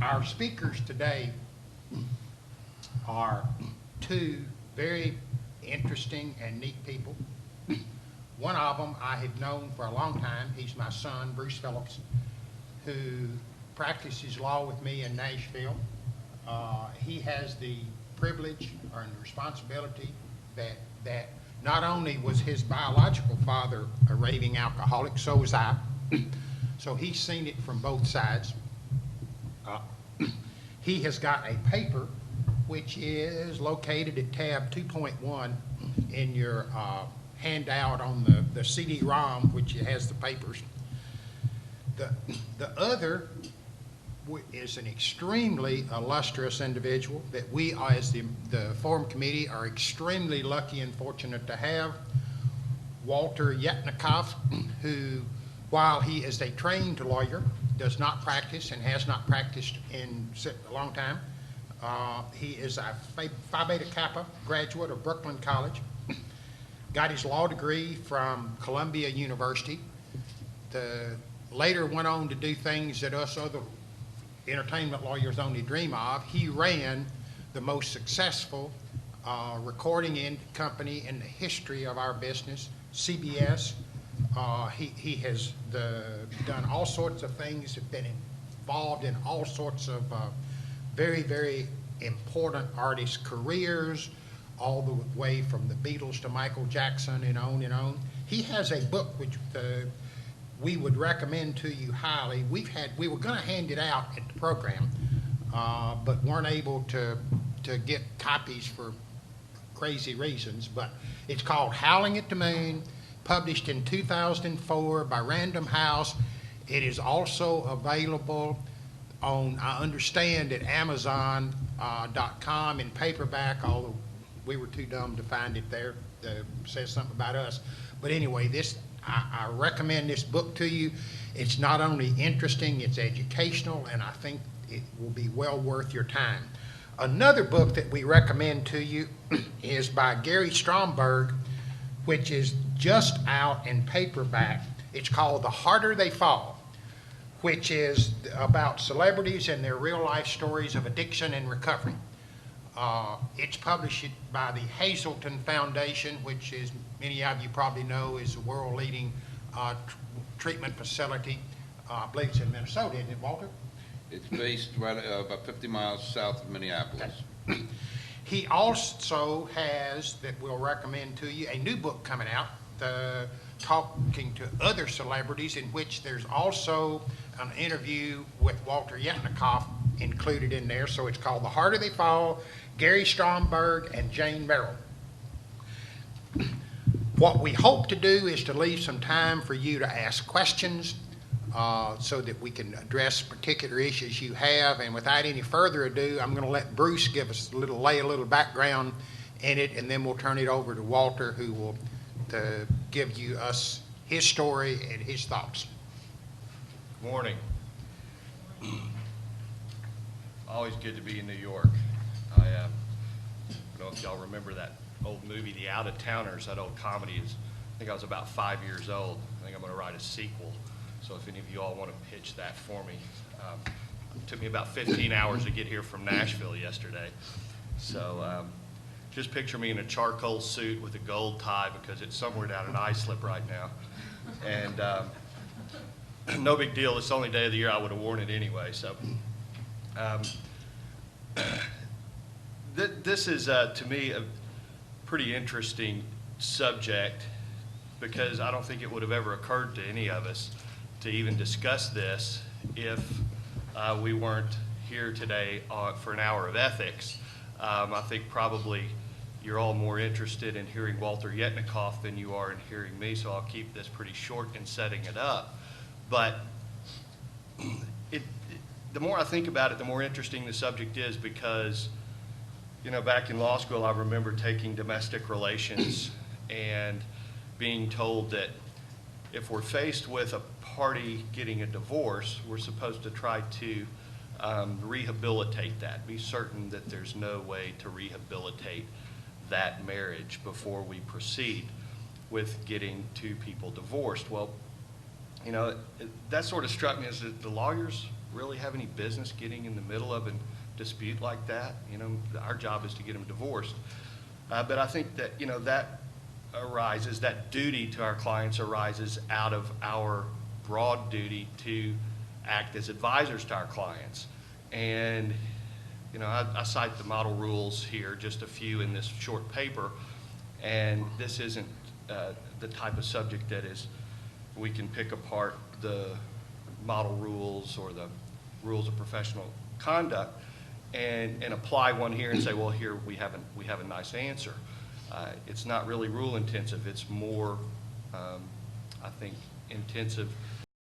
Our speakers today are two very interesting and neat people. One of them I have known for a long time. He's my son, Bruce Phillips, who practices law with me in Nashville. He has the privilege and responsibility that not only was his biological father a raving alcoholic, so was I. So he's seen it from both sides. He has got a paper which is located at tab 2.1 in your handout on the CD-ROM, which has the papers. The other is an extremely illustrious individual that we, as the Forum Committee, are extremely lucky and fortunate to have. Walter Yetnikoff, who, while he is a trained lawyer, does not practice and has not practiced in a long time. He is a Phi Beta Kappa graduate of Brooklyn College, got his law degree from Columbia University. Later went on to do things that us other entertainment lawyers only dream of. He ran the most successful recording company in the history of our business, CBS. He has done all sorts of things, have been involved in all sorts of very, very important artists' careers, all the way from the Beatles to Michael Jackson and on and on. He has a book which we would recommend to you highly. We were going to hand it out at the program, but weren't able to get copies for crazy reasons. But it's called Howling at the Moon, published in 2004 by Random House. It is also available on, I understand, at Amazon.com in paperback, although we were too dumb to find it there. It says something about us. But anyway, I recommend this book to you. It's not only interesting, it's educational, and I think it will be well worth your time. Another book that we recommend to you is by Gary Stromberg, which is just out in paperback. It's called The Harder They Fall, which is about celebrities and their real-life stories of addiction and recovery. It's published by the Hazelton Foundation, which is, many of you probably know, is the world-leading treatment facility. I believe it's in Minnesota, isn't it, Walter? It's based right about 50 miles south of Minneapolis. Okay. He also has, that we'll recommend to you, a new book coming out, talking to other celebrities, in which there's also an interview with Walter Yetnikoff included in there. So it's called The Harder They Fall, Gary Stromberg and Jane Merrill. What we hope to do is to leave some time for you to ask questions so that we can address particular issues you have. And without any further ado, I'm going to let Bruce give us lay a little background in it, and then we'll turn it over to Walter, who will give us his story and his thoughts. Good morning. Always good to be in New York. I don't know if y'all remember that old movie, The Out-of-Towners, that old comedy. I think I was about 5 years old. I think I'm going to write a sequel. So if any of you all want to pitch that for me. It took me about 15 hours to get here from Nashville yesterday. So just picture me in a charcoal suit with a gold tie, because it's somewhere down an islip right now. And no big deal. It's the only day of the year I would have worn it anyway. So this is, to me, a pretty interesting subject, because I don't think it would have ever occurred to any of us to even discuss this if we weren't here today for an hour of ethics. I think probably you're all more interested in hearing Walter Yetnikoff than you are in hearing me, so I'll keep this pretty short in setting it up. But the more I think about it, the more interesting the subject is, because, you know, back in law school, I remember taking domestic relations and being told that if we're faced with a party getting a divorce, we're supposed to try to rehabilitate that, be certain that there's no way to rehabilitate that marriage before we proceed with getting two people divorced. Well, you know, that sort of struck me as the lawyers really have any business getting in the middle of a dispute like that. You know, our job is to get them divorced. But I think that, you know, that arises, that duty to our clients arises out of our broad duty to act as advisors to our clients. And, you know, I cite the model rules here, just a few in this short paper, and this isn't the type of subject that is, we can pick apart the model rules or the rules of professional conduct and apply one here and say, well, here we have a nice answer. It's not really rule intensive. It's more, I think, intensive